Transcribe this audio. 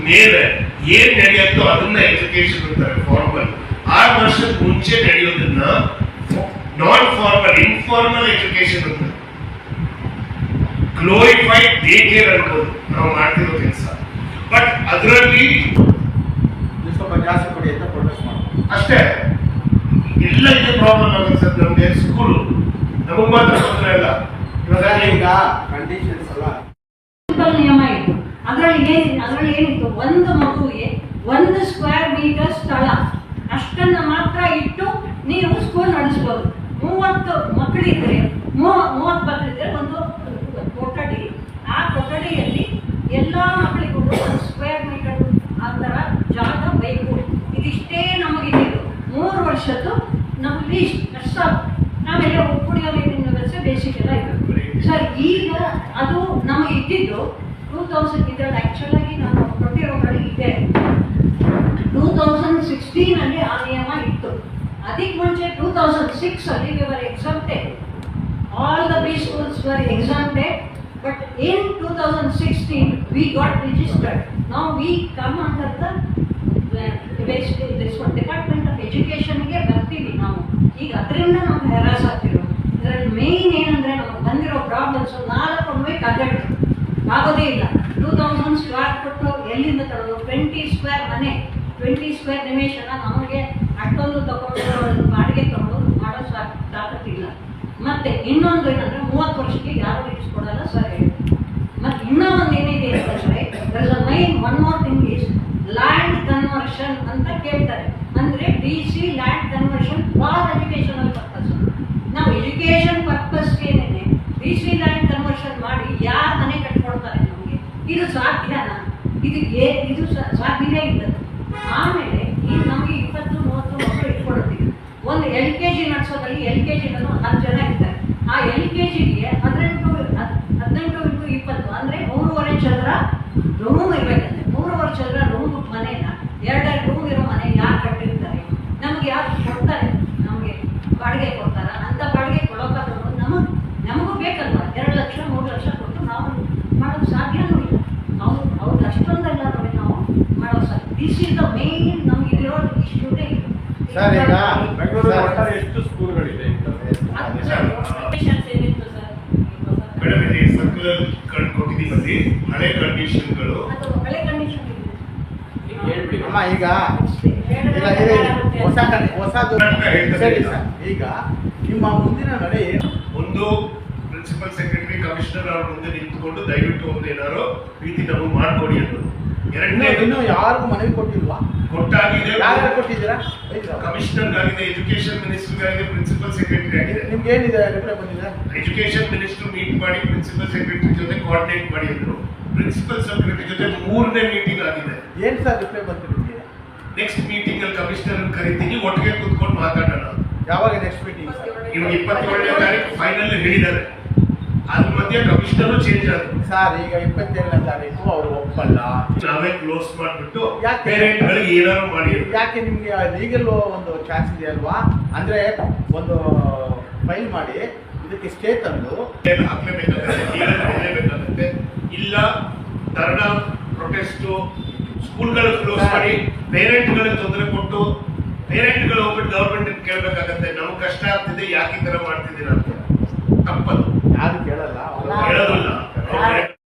ಮೇಲೆ ಏನ್ ನಡೆಯುತ್ತೋ ಅದನ್ನ ಎಜುಕೇಶನ್ ಅಂತಾರೆ ಫಾರ್ಮಲ್. 6 ವರ್ಷದ ಮುಂಚೆ ನಡೆಯೋದನ್ನ ನಾನ್ ಫಾರ್ಮಲ್ ಇನ್ಫಾರ್ಮಲ್ ಎಜುಕೇಶನ್ ಅಂತ. ಗ್ಲೋರಿಫೈಡ್ ಡೇ ಕೇರ್ ಅನ್ಬೋದು ನಾವು ಮಾಡ್ತಿರೋ ಕೆಲಸ. ಬಟ್ ಅದರಲ್ಲಿ ಸ್ವಲ್ಪ ಜಾಸ್ತಿ ಕೊಡಿ ಅಂತ ಪ್ರೊಟೆಸ್ಟ್ ಮಾಡ್ತೀವಿ ಅಷ್ಟೇ. ಎಲ್ಲ ಇದೆ ಪ್ರಾಬ್ಲಮ್ ಆಗುತ್ತೆ ಸರ್. ನಮ್ಗೆ ಸ್ಕೂಲ್ ನಮಗ್ ಮಾತ್ರ ತೊಂದರೆ ಇಲ್ಲ. ಈಗ ಕಂಡೀಷನ್ಸ್ ಅಲ್ಲ ನಿಯಮ ಇತ್ತು. ಅದರಲ್ಲಿ ಏನಿತ್ತು, ಒಂದು ಮಗುವಿಗೆ 1 ಸ್ಕ್ವೇರ್ ಮೀಟರ್ ಸ್ಥಳ ಅಷ್ಟನ್ನ ಮಾತ್ರ ಇಟ್ಟು ನೀವು ಸ್ಕೂಲ್ ನಡೆಸಬಹುದು. 30 ಮಕ್ಕಳಿದ್ರೆ 30 ಮಕ್ಕಳಿದ್ರೆ ಒಂದು ಕೊಠಡಿ, ಆ ಕೊಠಡಿಯಲ್ಲಿ ಎಲ್ಲಾ ಮಕ್ಕಳಿಗೂ 1 ಸ್ಕ್ವೇರ್ ಮೀಟರ್ ಆ ಥರ ಜಾಗ ಬೇಕು. ಇದಿಷ್ಟೇ ನಮಗಿದ್ದು 3 ವರ್ಷದ್ದು ನಮ್ಮ ಲೀಸ್ಟ್ ಅಷ್ಟ. ಆಮೇಲೆ ಕುಡಿಯೋ ನೀರಿನ ವ್ಯವಸ್ಥೆ ಬೇಸಿಕ್ ಎಲ್ಲ ಇತ್ತು ಸರ್. ಈಗ ಅದು ನಮಗೆ ಇದ್ದಿದ್ದು 2000 ಇದರಲ್ಲಿ ಆಕ್ಚುಲ್ ಆಗಿ ನಾನು ಕೊಟ್ಟಿರೋದ್ರಲ್ಲಿ ಇದೆ 2016 ಅಲ್ಲಿ ಆ ನಿಯಮ ಇತ್ತು. ಅದಕ್ಕೆ ಮುಂಚೆ 2006 ಅಲ್ಲಿ we were exempted. All the B schools were exempted, but in 2016 we got registered. Now we come under the this one Department of Education ಗೆ ಬರ್ತೀವಿ ನಾವು. ಈಗ ಅದರಿಂದ ನಮ್ಗೆ ಹೆರಾಸ್ ಆಗ್ತಿರೋದು. ಇದರಲ್ಲಿ ಮೇನ್ ಏನಂದ್ರೆ ನಮಗೆ ಬಂದಿರೋ ಪ್ರಾಬ್ಲಮ್ಸ್ 4 ಕಟ್ಟಡ ಆಗೋದೇ ಇಲ್ಲ. 2000 ಸ್ಕ್ವೇರ್ ಕೊಟ್ಟು ಎಲ್ಲಿಂದ ತರೋದು? 20 ಸ್ಕ್ವೇರ್ ಮನೆ, 20 ಸ್ಕ್ವೇರ್ ನಿವೇಶನ ನಮಗೆ ಅಷ್ಟೊಂದು ತಗೊಂಡು ಬಾಡಿಗೆ ತಗೊಂಡು ಮಾಡೋ ತಾಕತ್ತಿಲ್ಲ. ಮತ್ತೆ ಇನ್ನೊಂದು ಏನಂದ್ರೆ 30 ವರ್ಷಕ್ಕೆ ಯಾರು ಇರಿಸ್ಕೊಡಲ್ಲ ಸರ್ ಹೇಳಿ. ಮತ್ತೆ ಇನ್ನೂ ಒಂದು ಏನಿದೆ ಅಂತಂದ್ರೆ one more thing is land conversion ಅಂತ ಕೇಳ್ತಾರೆ. ಅಂದ್ರೆ DC land conversion for educational purpose. ನಾವು ಎಜುಕೇಶನ್ ಪರ್ಪಸ್ಗೇನೆ DC ಲ್ಯಾಂಡ್ ಕನ್ವರ್ಷನ್ ಮಾಡಿ ಯಾರು ಮನೆ ಕಟ್ಕೊಡ್ತಾರೆ ನಮಗೆ? ಇದು ಸಾಧ್ಯನಾ? ಇದು ಸಾಧ್ಯವೇ ಇಲ್ಲ. ಆಮೇಲೆ ಈಗ ನಮಗೆ 20-30 ಮಕ್ಕಳು ಇಟ್ಕೊಳ್ತೀವಿ. ಒಂದು LKG ನಡೆಸೋದ್ರಲ್ಲಿ LKG 10 ಜನ ಇರ್ತಾರೆ. ಆ LKGಗೆ 18x20 ಅಂದ್ರೆ 3.5 ಚದರ ರೂಮ್ ಇರ್ಬೇಕಂತೆ. 3.5 ಚದರ ರೂಮ್ ಮನೆನ 2 ರೂಮ್ ಇರೋ ಮನೆ ಯಾರು ಕಟ್ಟಿರ್ತಾರೆ? ನಮ್ಗೆ ಯಾರು ಕೊಡ್ತಾರೆ? ನಮಗೆ ಬಾಡಿಗೆ ಕೊಡ್ತಾರ? ಅಂತ ಬಾಡಿಗೆ ಕೊಡೋಕ್ಕಾದ್ರೂ ನಮಗೂ ಬೇಕಲ್ವಾ? 2 ಲಕ್ಷ 3 ಲಕ್ಷ ಕೊಟ್ಟು ನಾವು ಮಾಡೋದು ಸಾಧ್ಯನೂ ಇಲ್ಲ. ಅವ್ರು ಅಷ್ಟೊಂದೆಲ್ಲ ನೋಡಿ ನಾವು ಮಾಡೋ ಸಾಧ್ಯ. ದಿಸ್ ಇಸ್ ದ ಮೇನ್ ನಮ್ಗೆ ಇರೋ ಇಶ್ಯೂನೇ ಇದು ಸರ್. ಈಗ ಬೆಂಗಳೂರು ಒಟ್ಟಾರೆ ಎಷ್ಟು ಸ್ಕೂಲ್ಗಳಿದೆ? ಏನಿತ್ತು ಸರ್? ಮೇಡಮ್ ಇಲ್ಲಿ ಸರ್ಕ್ಯುಲರ್ ಕೊಟ್ಟಿದ್ದೀವಿ. ಹಳೆ ಕಂಡೀಷನ್ಗಳು ಹಳೆ ಕಂಡೀಷನ್ ಅಮ್ಮ ಈಗ ಹೊಸದು ಸರಿ ಸರ್. ಈಗ ನಿಮ್ಮ ಮುಂದಿನ ನಡೆ ಏನು? ಒಂದು ಪ್ರಿನ್ಸಿಪಲ್ ಸೆಕ್ರೆಟರಿ ಕಮಿಷನರ್ ಅವ್ರ ಮುಂದೆ ನಿಂತ್ಕೊಂಡು ದಯವಿಟ್ಟು ಒಂದು ಏನಾದ್ರು ರೀತಿ ನಮಗೆ ಮಾಡ್ಕೊಡಿ ಅನ್ನೋದು. ಇನ್ನು ಯಾರಿಗೂ ಮನವಿ ಕೊಟ್ಟಿಲ್ವಾ? ಕೊಟ್ಟಾಗಿದೆ. ಯಾರು ಕೊಟ್ಟಿದ್ದೀರಾ? ಕಮಿಷನರ್ ಆಗಿದೆ, ಎಜುಕೇಶನ್ ಮಿನಿಸ್ಟರ್ ಆಗಿದೆ, ಪ್ರಿನ್ಸಿಪಲ್ ಸೆಕ್ರೆಟರಿ ಆಗಿದೆ. ನಿಮ್ಗೆ ಏನಿದೆ ರಿಪ್ಲೈ ಬಂದಿದೆ? ಎಜುಕೇಶನ್ ಮಿನಿಸ್ಟರ್ ಮೀಟ್ ಮಾಡಿ ಪ್ರಿನ್ಸಿಪಲ್ ಸೆಕ್ರೆಟರಿ ಜೊತೆ ಕೋಆರ್ಡಿನೇಟ್ ಮಾಡಿದ್ರು. ಪ್ರಿನ್ಸಿಪಲ್ ಸೆಕ್ರೆಟರಿ ಜೊತೆ 3ನೇ ಮೀಟಿಂಗ್ ಆಗಿದೆ. ಏನ್ ಸರ್ ರಿಪ್ಲೈ ಬಂತು ನಿಮಗೆ? ನೆಕ್ಸ್ಟ್ ಮೀಟಿಂಗ್ ಅಲ್ಲಿ ಕಮಿಷನರ್ ಕರಿತೀನಿ, ಒಟ್ಟಿಗೆ ಕೂತ್ಕೊಂಡು ಮಾತಾಡೋಣ. ಯಾವಾಗ ನೆಕ್ಸ್ಟ್ ಮೀಟಿಂಗ್? ಇವಾಗ 27ನೇ ತಾರೀಕು ಫೈನಲ್ ಹೇಳಿದ್ದಾರೆ. ಅದ್ರ ಮಧ್ಯೆ ಕಮಿಷನರು ಚೇಂಜ್ ಆದ್ರು ಸರ್. ಈಗ 27ನೇ ತಾರೀಕು ಅವರು ಒಪ್ಪಲ್ಲ, ನಾವೇ ಕ್ಲೋಸ್ ಮಾಡ್ಬಿಟ್ಟು ಯಾಕೆ? ಪೇರೆಂಟ್ ಗಳಿಗೆ ಏನಾದ್ರು ಮಾಡಿ. ಯಾಕೆ ನಿಮ್ಗೆ ಲೀಗಲ್ ಒಂದು ಚಾನ್ಸ್ ಇದೆ ಅಲ್ವಾ? ಅಂದ್ರೆ ಒಂದು ಫೈಲ್ ಮಾಡಿ ಇದಕ್ಕೆ ಸ್ಟೇ ತಂದು ಹಾಕ್ಲೇಬೇಕಾಗುತ್ತೆ. ಇಲ್ಲ ಧರಣ ಪ್ರೊಟೆಸ್ಟ್ ಸ್ಕೂಲ್ಗಳು ಕ್ಲೋಸ್ ಮಾಡಿ ಪೇರೆಂಟ್ಗಳಿಗೆ ತೊಂದರೆ ಕೊಟ್ಟು ಪೇರೆಂಟ್ಗಳು ಹೋಗ್ಬಿಟ್ಟು ಗವರ್ಮೆಂಟ್ ಕೇಳಬೇಕಾಗತ್ತೆ. ನಮ್ಗೆ ಕಷ್ಟ ಆಗ್ತಿದೆ, ಯಾಕೆ ಈ ತರ ಮಾಡ್ತಿದ್ದೀರಾ ಅಂತ. ತಪ್ಪದು, ಯಾರು ಕೇಳಲ್ಲ. ಹೇಳೋದಿಲ್ಲ.